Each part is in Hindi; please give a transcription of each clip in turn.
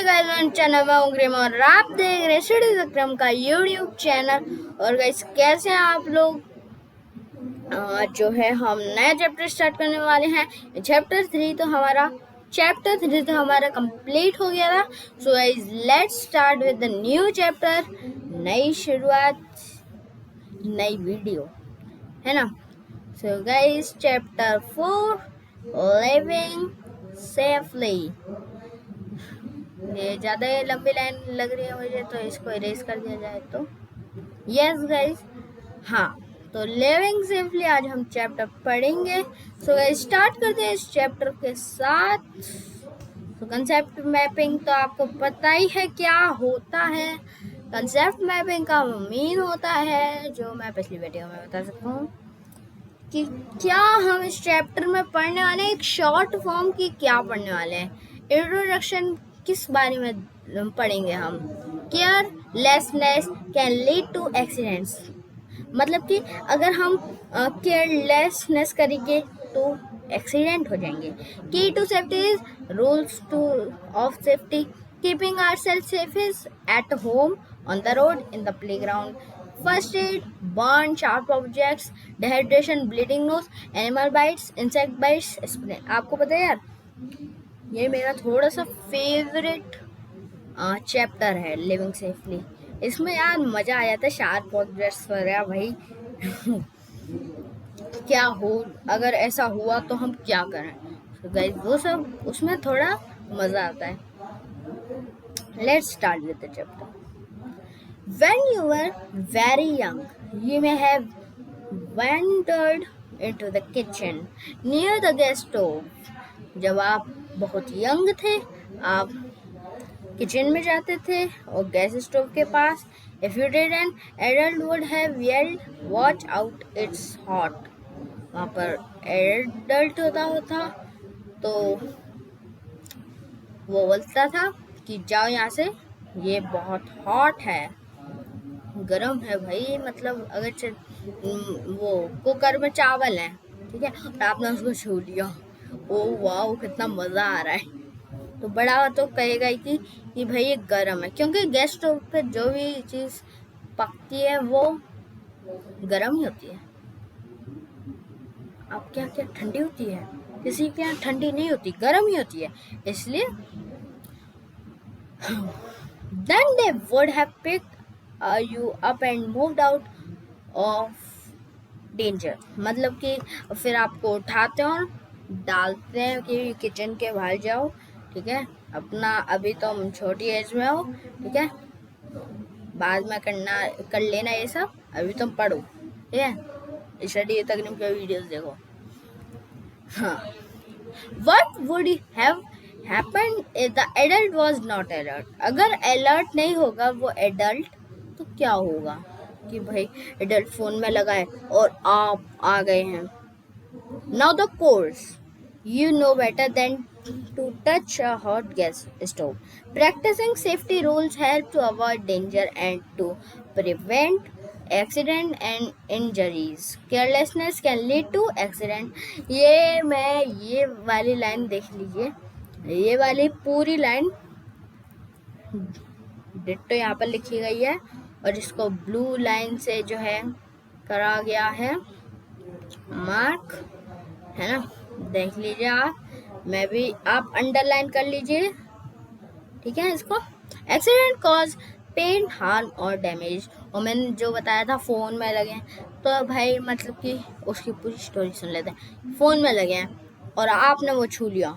गाइस चैनल में उग्रम और आप देख रहे स्टडी विक्रम का यूट्यूब चैनल। और गाइस कैसे हैं आप लोग। आज जो है हम नया चैप्टर स्टार्ट करने वाले हैं। चैप्टर 3 तो हमारा कंप्लीट हो गया था। So guys let's start with the new chapter. नई शुरुआत नई वीडियो है ना। So guys chapter 4 living safely. ये ज़्यादा लंबी लाइन लग रही है मुझे, तो इसको इरेज कर दिया जाए तो यस गाइस। हाँ, तो लिविंग सेफली आज हम चैप्टर पढ़ेंगे। सो गाइस स्टार्ट करते हैं इस चैप्टर के साथ। तो कंसेप्ट मैपिंग तो आपको पता ही है क्या होता है। कंसेप्ट मैपिंग का मीन होता है, जो मैं पिछली वीडियो में बता सकता हूँ, कि क्या हम इस चैप्टर में पढ़ने वाले हैं। एक शॉर्ट फॉर्म की क्या पढ़ने वाले हैं। इंट्रोडक्शन किस बारे में पढ़ेंगे हम। Carelessness can lead to accidents. मतलब कि अगर हम केयरलेसनेस करेंगे तो एक्सीडेंट हो जाएंगे। Key to safety is rules to of safety. Keeping ourselves safe is at home, on the road, in the playground. First aid, burn, sharp objects, dehydration, bleeding nose, animal bites, insect bites, spray. आपको पता है यार, ये मेरा थोड़ा सा फेवरेट चैप्टर है लिविंग सेफली। इसमें यार मज़ा आ जाता है। शार्प ऑब्जेक्ट्स वगैरह भाई क्या हो, अगर ऐसा हुआ तो हम क्या करें। तो गाइस वो सब उसमें थोड़ा मज़ा आता है। Let's start with the chapter. When you were very young, you may have wandered into the kitchen near the gas stove. जब आप बहुत यंग थे, आप किचन में जाते थे और गैस स्टोव के पास। If you did, an adult would have yelled, "Watch out, it's hot." वहाँ पर एडल्ट होता तो वो बोलता था कि जाओ यहाँ से, ये बहुत हॉट है, गरम है भाई। मतलब अगर वो कुकर में चावल है, ठीक है, और आपने उसको छू लिया, ओ वाह कितना मज़ा आ रहा है, तो बड़ा तो कहेगा ही कि भाई ये गरम है। क्योंकि गैस स्टोव पे जो भी चीज़ पकती है वो गरम ही होती है। अब क्या क्या ठंडी होती है, किसी के यहाँ ठंडी नहीं होती, गरम ही होती है। इसलिए then they would have picked you up and moved out of danger। मतलब कि फिर आपको उठाते हैं और डालते हैं कि किचन के बाहर जाओ, ठीक है, अपना अभी तो हम छोटी एज में हो, ठीक है, बाद में कर लेना ये सब, अभी तुम पढ़ो, ठीक है, स्टडी तकनीक के वीडियोस देखो। हाँ, what would have happened if the adult was not alert? अगर alert नहीं होगा वो adult, तो क्या होगा कि भाई adult फोन में लगा है और आप आ गए हैं। Now the course, you know better than to touch a hot gas stove. Practicing safety rules help to avoid danger and to prevent accident and injuries. Carelessness can lead to accident. ये वाली लाइन देख लीजिए, ये वाली पूरी लाइन डिट्टो यहाँ पर लिखी गई है और इसको ब्लू लाइन से जो है करा गया है मार्क, है ना। देख लीजिए आप, मैं भी, आप अंडरलाइन कर लीजिए, ठीक है। इसको एक्सीडेंट कॉज पेन, हार्म और डैमेज। और मैंने जो बताया था फ़ोन में लगे, तो भाई मतलब कि उसकी पूरी स्टोरी सुन लेते हैं। फ़ोन में लगे हैं और आपने वो छू लिया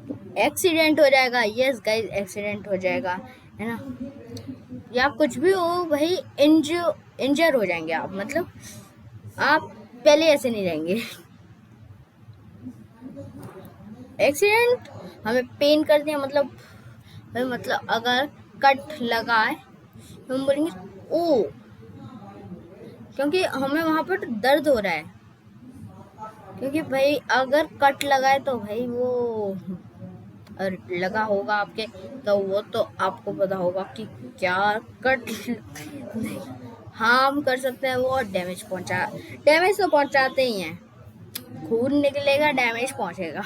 तो एक्सीडेंट हो जाएगा। यस गाइस, एक्सीडेंट हो जाएगा, है ना, या कुछ भी हो भाई, इंजर हो जाएंगे आप। मतलब आप पहले ऐसे नहीं रहेंगे। एक्सीडेंट हमें पेन कर दिया, मतलब अगर कट लगा है तो हम बोलेंगे ओ, क्योंकि हमें वहाँ पर दर्द हो रहा है। क्योंकि भाई अगर कट लगा है तो भाई वो लगा होगा आपके, तो वो तो आपको पता होगा कि क्या कट हार्म कर सकते हैं वो, डैमेज तो पहुंचाते ही हैं। खून निकलेगा, डैमेज पहुंचेगा।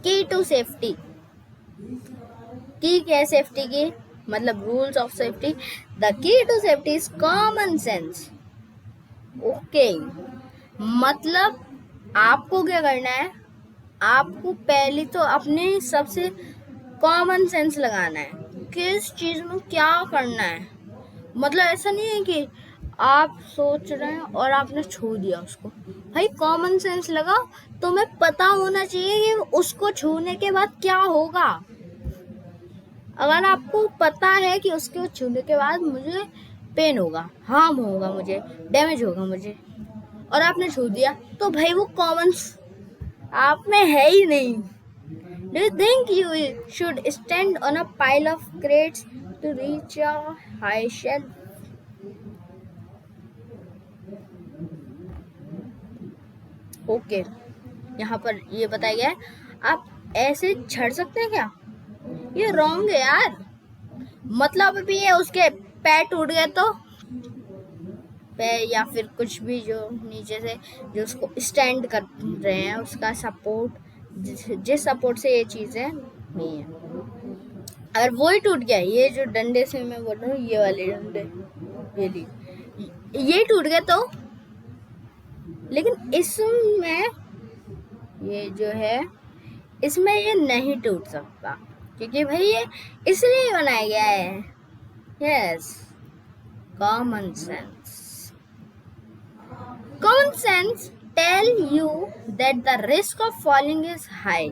की टू सेफ्टी, की क्या है सेफ्टी की, मतलब rules of safety. The key to safety is common sense. Okay, मतलब आपको क्या करना है, आपको पहले तो अपने सबसे कॉमन सेंस लगाना है, किस चीज में क्या करना है। मतलब ऐसा नहीं है कि आप सोच रहे हैं और आपने छू दिया उसको। भाई कॉमन सेंस लगाओ, तुम्हें पता होना चाहिए कि उसको छूने के बाद क्या होगा। अगर आपको पता है कि उसके छूने के बाद मुझे पेन होगा, हार्म होगा, मुझे डैमेज होगा मुझे, और आपने छू दिया, तो भाई वो कॉमन आप में है ही नहीं। Do you think you should stand on a pile of crates to reach a high shelf? Okay, यहाँ पर ये बताया गया है, आप ऐसे छड़ सकते हैं क्या? ये रॉन्ग है यार। मतलब अभी ये उसके पैर टूट गए तो पैर या फिर कुछ भी जो नीचे से जो उसको स्टैंड कर रहे हैं, उसका सपोर्ट, जिस सपोर्ट से ये चीजें हुई हैं, अगर वो ही टूट गया, ये जो डंडे से मैं बोल रहा हूँ, ये वाले डंडे, ये टूट गए तो, लेकिन इसमें ये जो है, इसमें ये नहीं टूट सकता, क्योंकि भाई ये इसलिए बनाया गया है। Yes, common sense. Common sense tell you that the risk of falling is high.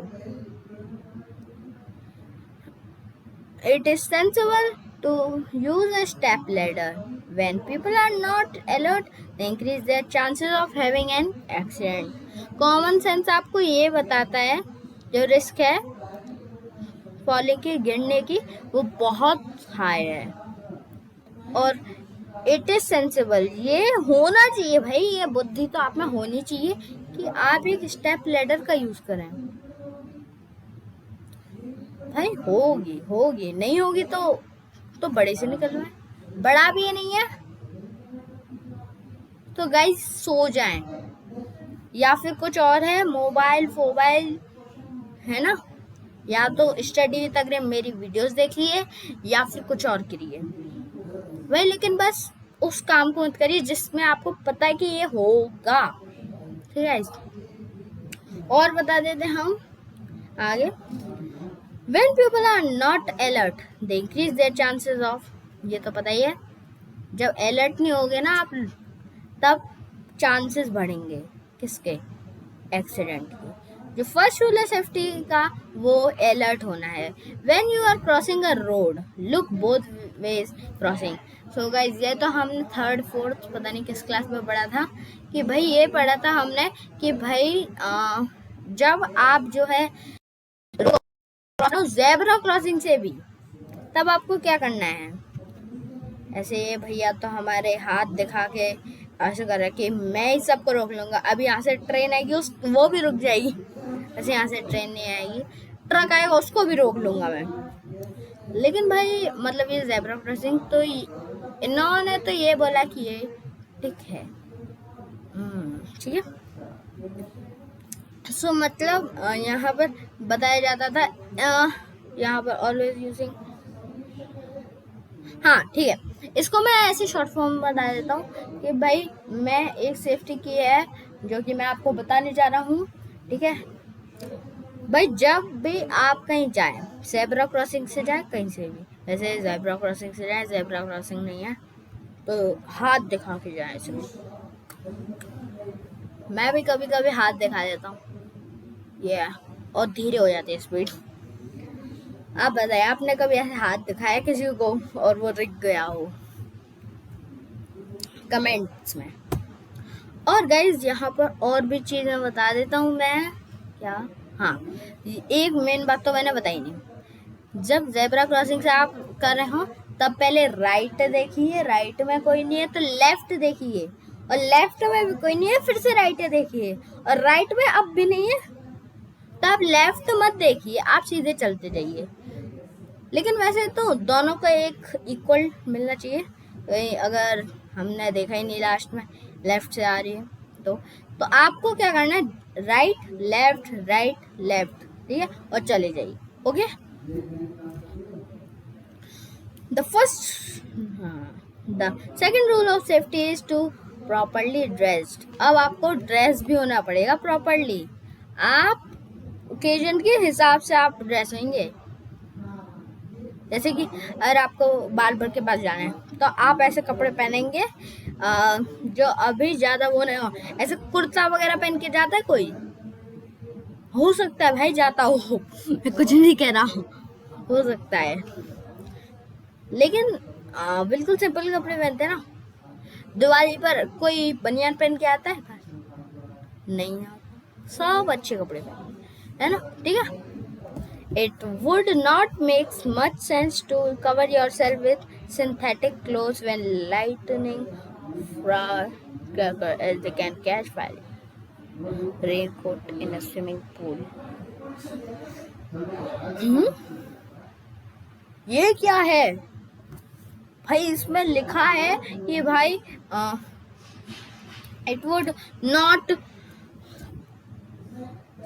It is sensible to use a step ladder. When people are not alert, they increase their chances of having an accident. Common sense आपको ये बताता है जो रिस्क है फॉलिंग की, गिरने की, वो बहुत हाई है। और इट इज सेंसिबल, ये होना चाहिए भाई, ये बुद्धि तो आप में होनी चाहिए कि आप एक स्टेप लैडर का यूज करें। भाई होगी नहीं होगी तो बड़े से निकल रहा है, बड़ा भी ये नहीं है। तो गाइस सो जाएं, या फिर कुछ और है, मोबाइल है ना, या तो स्टडी तक मेरी वीडियोस देखिए या फिर कुछ और करिए भाई, लेकिन बस उस काम को मत करिए जिसमें आपको पता है कि ये होगा। ठीक है, और बता देते हम आगे। When people are not alert, they increase their chances of, ये तो पता ही है, जब अलर्ट नहीं होगे ना आप, तब चांसेस बढ़ेंगे किसके, एक्सीडेंट के। जो फर्स्ट रूल है सेफ्टी का, वो अलर्ट होना है। When you are crossing a road, look both ways crossing. So guys, ये तो हमने थर्ड फोर्थ पता नहीं किस क्लास में पढ़ा था, कि भाई ये पढ़ा था हमने कि भाई जब आप जो है ज़ेब्रा क्रॉसिंग से भी, तब आपको क्या करना है, ऐसे ये भैया तो हमारे हाथ दिखा के ऐसे कर रहे कि मैं ही सबको रोक लूंगा, अभी यहाँ से ट्रेन आएगी वो भी रुक जाएगी, ऐसे यहाँ से ट्रेन नहीं आएगी, ट्रक आएगा उसको भी रोक लूंगा मैं। लेकिन भाई मतलब ये ज़ेब्रा क्रॉसिंग तो इन्होंने तो ये बोला कि ये ठीक है, ठीक है। सो मतलब यहाँ पर बताया जाता था, यहाँ पर ऑलवेज यूजिंग, हाँ ठीक है, इसको मैं ऐसे शॉर्ट फॉर्म में बता देता हूँ कि भाई मैं एक सेफ्टी की है जो कि मैं आपको बताने जा रहा हूँ। ठीक है भाई, जब भी आप कहीं जाए, ज़ेब्रा क्रॉसिंग से जाए, कहीं से भी, वैसे ज़ेब्रा क्रॉसिंग से जाए, ज़ेब्रा क्रॉसिंग नहीं है तो हाथ दिखा के जाए। मैं भी कभी कभी हाथ दिखा देता हूँ, और धीरे हो जाती है स्पीड। आप बताइए, आपने कभी ऐसे हाथ दिखाया किसी को और वो रुक गया हो? कमेंट्स में। और गाइज यहाँ पर और भी चीज़ें बता देता हूँ मैं, क्या, हाँ एक मेन बात तो मैंने बताई नहीं, जब ज़ेब्रा क्रॉसिंग से आप कर रहे हो तब पहले राइट देखिए, राइट में कोई नहीं है तो लेफ्ट देखिए, और लेफ्ट में भी कोई नहीं है फिर से राइट देखिए, और राइट में अब भी नहीं है तो आप लेफ्ट मत देखिए, आप सीधे चलते जाइए। लेकिन वैसे तो दोनों का एक इक्वल मिलना चाहिए। तो अगर हमने देखा ही नहीं लास्ट में लेफ्ट से आ रही है तो आपको क्या करना है, राइट लेफ्ट, ठीक है, और चले जाइए। Okay, The first, the second rule of safety is to properly dressed. अब आपको ड्रेस भी होना पड़ेगा प्रॉपरली. आप ओकेजन के हिसाब से आप ड्रेस होंगे. जैसे कि अगर आपको बार्बर के पास जाना है तो आप ऐसे कपड़े पहनेंगे जो अभी ज़्यादा वो नहीं हो. ऐसे कुर्ता वगैरह पहन के जाता है कोई? हो सकता है भाई जाता हो. मैं कुछ नहीं कह रहा हूँ, हो सकता है. लेकिन बिल्कुल सिंपल कपड़े पहनते हैं ना. दिवाली पर कोई बनियान पहन के आता है? नहीं आता. सब अच्छे कपड़े पहनते है ना. ठीक है. It would not make much sense to cover yourself with synthetic clothes when lightning as they can catch fire. Raincoat in a swimming pool. ये क्या है भाई? इसमें लिखा है कि भाई it would not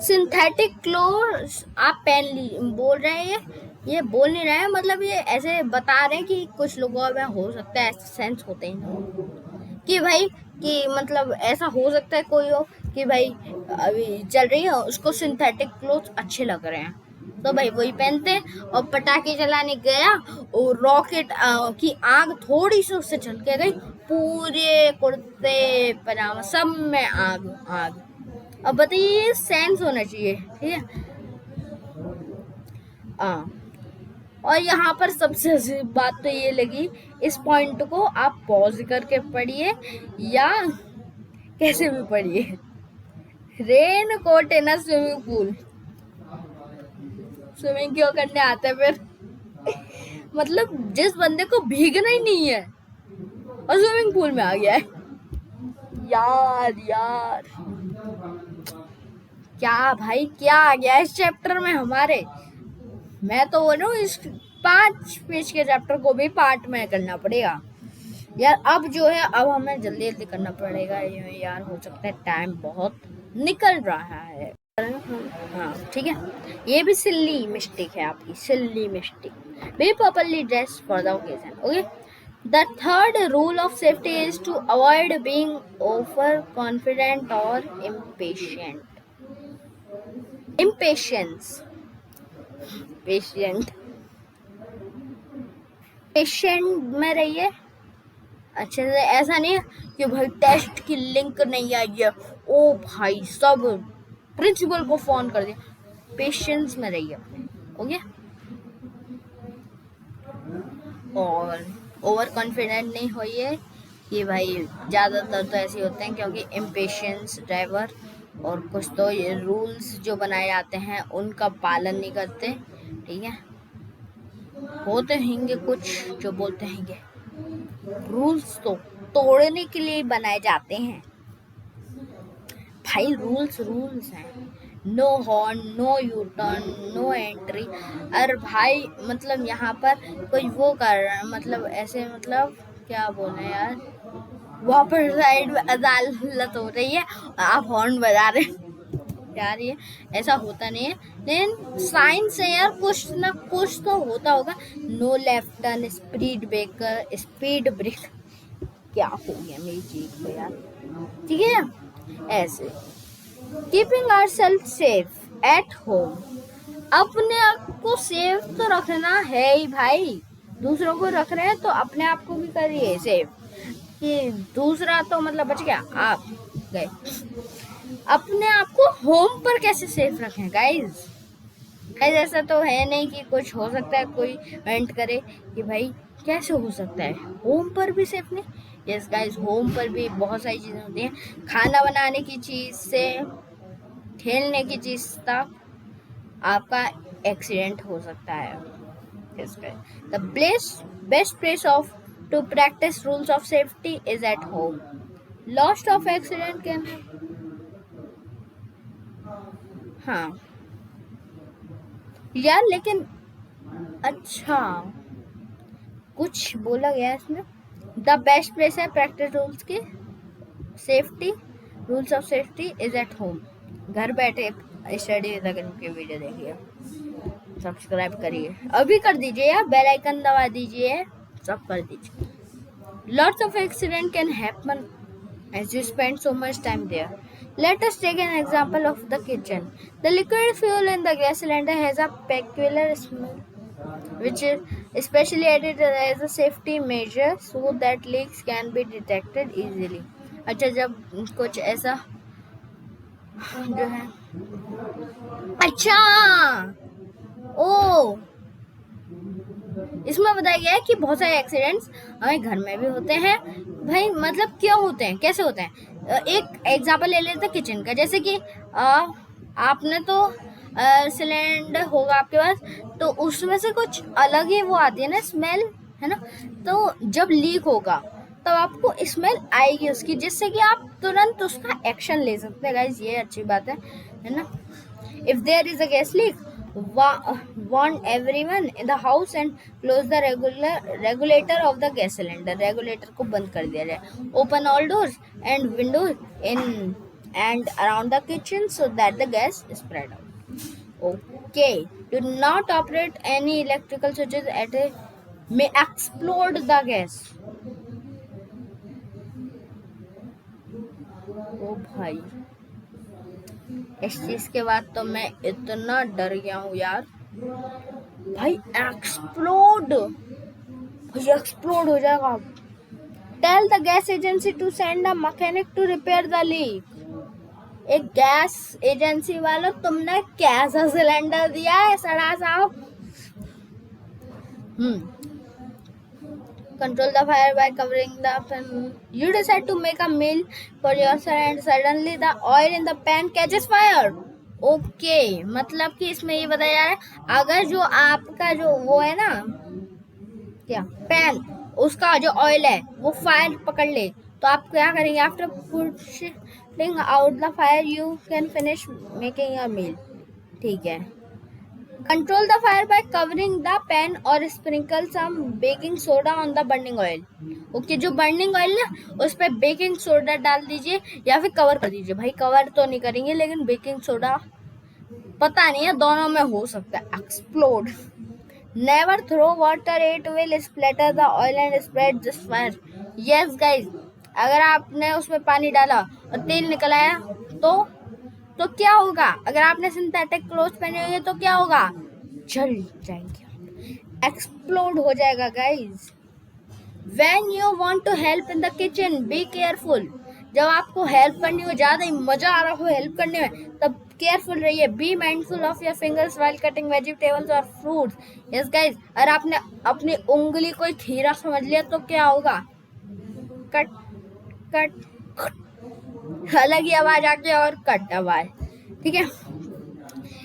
synthetic clothes आप पहन ली. बोल रहे हैं ये बोल नहीं रहे हैं, मतलब ये ऐसे बता रहे हैं कि कुछ लोगों में हो सकता है ऐसे सेंस होते हैं कि भाई कि मतलब ऐसा हो सकता है कोई हो कि भाई अभी चल रही है उसको सिंथेटिक क्लोथ्स अच्छे लग रहे हैं तो भाई वही पहनते हैं. और पटाखे चलाने गया और रॉकेट की आग थोड़ी सी उससे चल के गई, पूरे कुर्ते पजामा सब में आग आग. अब बताइए सेंस होना चाहिए. ठीक है. और यहाँ पर सबसे अजीब बात तो ये लगी, इस पॉइंट को आप पॉज करके पढ़िए या कैसे भी पढ़िए. Rain coat in swimming pool. Swimming क्यों करने आते हैं फिर? मतलब जिस बंदे को भीगना ही नहीं है और स्विमिंग पूल में आ गया है. यार क्या भाई क्या आ गया इस चैप्टर में हमारे. मैं तो बोलूं इस 5 पेज के चैप्टर को भी पार्ट में करना पड़ेगा यार. अब जो है अब हमें जल्दी जल्दी करना पड़ेगा यार. हो सकता है टाइम बहुत निकल रहा है. हाँ ठीक है. ये भी सिल्ली मिस्टेक है आपकी, silly mistake. Be properly dress for the occasion. Okay. The third rule of safety is to avoid being overconfident or impatient. Patient में रहिए अच्छे से. ऐसा नहीं है कि भाई टेस्ट की लिंक नहीं आई है ओ भाई सब प्रिंसिपल को फोन कर दिया. पेशेंस में रहिए. ओके. और ओवर कॉन्फिडेंट नहीं होइए कि भाई ज़्यादातर तो ऐसे होते हैं क्योंकि इम्पेशेंस ड्राइवर और कुछ तो ये रूल्स जो बनाए जाते हैं उनका पालन नहीं करते. ठीक है. होते होंगे कुछ जो बोलते होंगे रूल्स तो तोड़ने के लिए बनाए जाते हैं. भाई रूल्स हैं. No horn, no U turn, no entry. अरे भाई मतलब यहाँ पर कोई वो कर रहा है मतलब ऐसे मतलब क्या बोले यार, वहाँ पर साइड में अदालत हो रही है आप हॉर्न बजा रहे यार. ये ऐसा होता नहीं है. लेकिन साइंस है यार, कुछ ना कुछ तो होता होगा. No left turn, speed break. क्या हो गया मेरी चीज को यार. ठीक है. ऐसे keeping ourselves safe at home. अपने आप को सेफ तो रखना है ही भाई. दूसरों को रख रहे हैं तो अपने आप को भी करिए सेफ. कि दूसरा तो मतलब बच गया, आप गए. अपने आप को होम पर कैसे सेफ रखें गाइज? ऐसा तो है नहीं कि कुछ हो सकता है कोई वेंट करे कि भाई कैसे हो सकता है होम पर भी सेफ नहीं. यस गाइज, होम पर भी बहुत सारी चीज़ें होती हैं. खाना बनाने की चीज़ से खेलने की चीज़ तक आपका एक्सीडेंट हो सकता है. The best place of to practice rules of safety is at home. Lost of accident can. हाँ यार लेकिन अच्छा कुछ बोला गया इसमें. द बेस्ट प्लेस है प्रैक्टिस रूल्स की safety, rules of safety is at home. घर बैठे स्टडी की वीडियो देखिए. सब्सक्राइब करिए, अभी कर दीजिए यार, बेल आइकन दबा दीजिए, सब कर दीजिए. Lots of accident can happen as you spend so much time there. Let us take an example of the kitchen. The liquid fuel in the gas cylinder has a peculiar smell, which is especially added as a safety measure so that leaks can be detected easily. अच्छा, जब कुछ ऐसा जो है, अच्छा ओ इसमें बताया गया है कि बहुत सारे एक्सीडेंट्स हमें घर में भी होते हैं भाई. मतलब क्यों होते हैं, कैसे होते हैं? एक एग्जांपल ले लेते हैं किचन का. जैसे कि आपने तो सिलेंडर होगा आपके पास, तो उसमें से कुछ अलग ही वो आती है ना स्मेल, है ना. तो जब लीक होगा तब आपको स्मेल आएगी उसकी, जिससे कि आप तुरंत उसका एक्शन ले सकते हैं गाइस. ये अच्छी बात है ना. If there is a gas leak, warn everyone in the house and close the regulator of the gas cylinder. Regulator को बंद कर दिया जाए. Open all doors and windows in and around the kitchen so that the gas is spread out. Okay. Do not operate any electrical switches at a may explode the gas. ओ भाई, इस चीज के बाद तो मैं इतना डर गया हूँ यार भाई. एक्सप्लोड हो जाएगा. Tell the gas agency to send a mechanic to repair the leak. एक गैस एजेंसी वालों, तुमने कैसा सिलेंडर दिया है सड़ा साहब. Control the fire by covering the pan. You decide to make a meal for yourself and suddenly the oil in the pan catches fire. Okay, मतलब कि इसमें ये बताया जा रहा है, अगर जो आपका जो वो है ना क्या पैन, उसका जो ऑयल है वो फायर पकड़ ले, तो आप क्या करेंगे? After putting out the fire you can finish making your meal. ठीक है. Control the fire by covering the pan or sprinkle some baking soda on the burning oil. Okay, जो बर्निंग ऑयल ना उस पर बेकिंग सोडा डाल दीजिए या फिर कवर कर दीजिए. भाई कवर तो नहीं करेंगे, लेकिन बेकिंग सोडा पता नहीं है, दोनों में हो सकता है explode. Never throw water, it will splatter the oil and spread this fire. Yes guys, अगर आपने उसमें पानी डाला और तेल निकल आया तो क्या होगा? अगर आपने सिंथेटिक क्लोथ पहने हुए तो क्या होगा? जल जाएंगे, एक्सप्लोड हो जाएगा guys. When you want to help in the kitchen, be careful. जब आपको हेल्प करनी हो, ज्यादा ही मजा आ रहा हो हेल्प करने में, तब केयरफुल रहिए. Be mindful of your fingers while cutting vegetables और फ्रूट्स. यस गाइस, अगर आपने अपनी उंगली को खीरा समझ लिया तो क्या होगा? कट कट अलग ही आवाज आती और कट आवाज. ठीक है.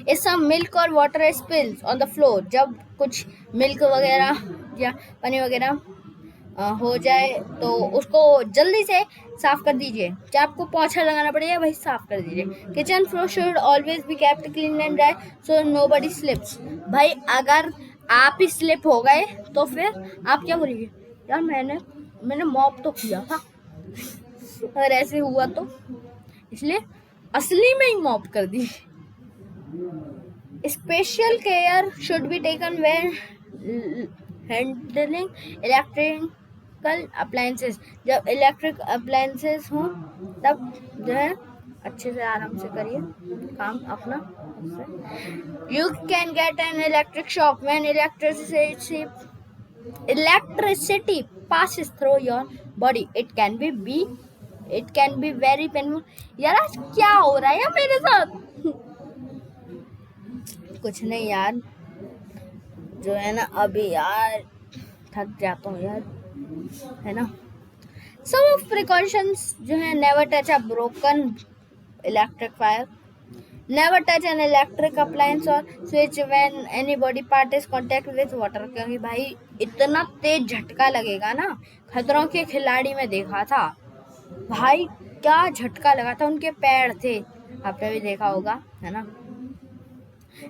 इस सब मिल्क और water spills on the floor. जब कुछ मिल्क वगैरह या पानी वगैरह हो जाए तो उसको जल्दी से साफ कर दीजिए. क्या आपको पोछा लगाना पड़ेगा? भाई साफ कर दीजिए. Kitchen floor should always be kept clean and dry so nobody slips. भाई अगर आप ही स्लिप हो गए तो फिर आप क्या बोलेंगे? यार मैंने मॉप तो किया था, अगर ऐसे हुआ तो, इसलिए असली में ही मॉप कर दी. Special care should be taken when handling electrical appliances. जब इलेक्ट्रिक अप्लायंसेस हो तब जो है अच्छे से आराम से करिए काम अपना. You can get an electric shock when electricity passes through your body. It can be very painful. यार आज क्या हो रहा है यार मेरे साथ? कुछ नहीं यार, जो है ना अभी यार थक जाता हूँ यार, है ना. Some of precautions जो है, never touch a broken electric wire. Never touch an electric appliance or switch when any body part is contact with water. क्योंकि भाई इतना तेज झटका लगेगा ना, खतरों के खिलाड़ी में देखा था भाई, क्या झटका लगा था. उनके पैर थे, आपने भी देखा होगा, है ना.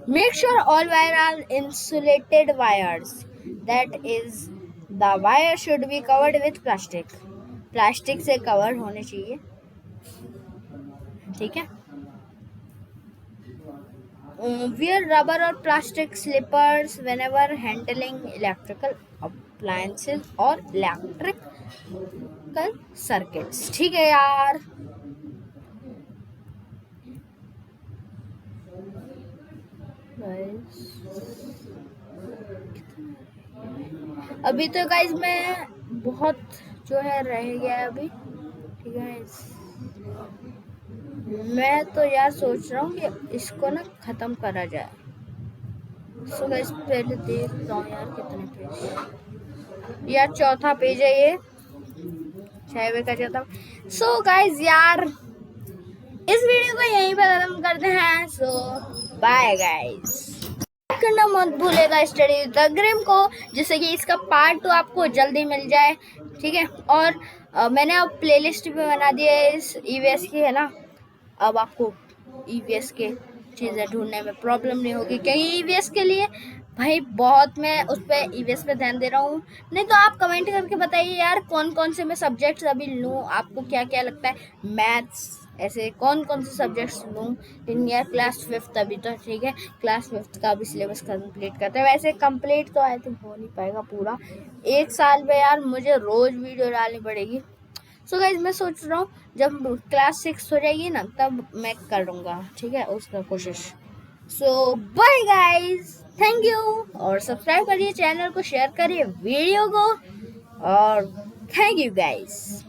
Make sure all wires are insulated wires. That is, the wire should be covered with plastic. Plastic से कवर होने चाहिए. ठीक है. wear rubber or plastic slippers whenever handling electrical appliances or electrical circuits. ठीक है यार. अभी तो गाइज मैं बहुत जो है रह गया है अभी. ठीक है, मैं तो यार सोच रहा हूँ कि इसको ना खत्म करा जाए. सो गाइस पहले देख रहा हूँ यार कितने पेज. यार चौथा पेज है ये, 6वें का चौथा. सो गाइस यार इस वीडियो को यहीं पर खत्म करते हैं. सो बाय गाइस. करना मत भूलेगा स्टडी द ग्रिम को, जिससे कि इसका पार्ट 2 आपको जल्दी मिल जाए. ठीक है, और मैंने अब प्लेलिस्ट भी बना दी है इस ईवीएस की, है ना. अब आपको ईवीएस के चीज़ें ढूंढने में प्रॉब्लम नहीं होगी, क्योंकि ईवीएस के लिए भाई बहुत मैं उस पर ईवीएस पे ध्यान दे रहा हूँ. नहीं तो आप कमेंट करके बताइए यार कौन कौन से मैं सब्जेक्ट्स अभी लूँ. आपको क्या क्या लगता है, मैथ्स ऐसे कौन कौन से सब्जेक्ट्स लूँ इन ईयर. क्लास 5th अभी तो ठीक है, क्लास 5th का भी सिलेबस कंप्लीट करते हैं. वैसे कंप्लीट तो आई थिंक हो नहीं पाएगा पूरा 1 साल में यार, मुझे रोज़ वीडियो डालनी पड़ेगी. सो गाइज मैं सोच रहा हूँ जब क्लास 6 हो जाएगी ना तब मैं करूँगा. ठीक है, उसका कोशिश. सो बाय गाइज, थैंक यू. और सब्सक्राइब करिए चैनल को, शेयर करिए वीडियो को, और थैंक यू गाइज.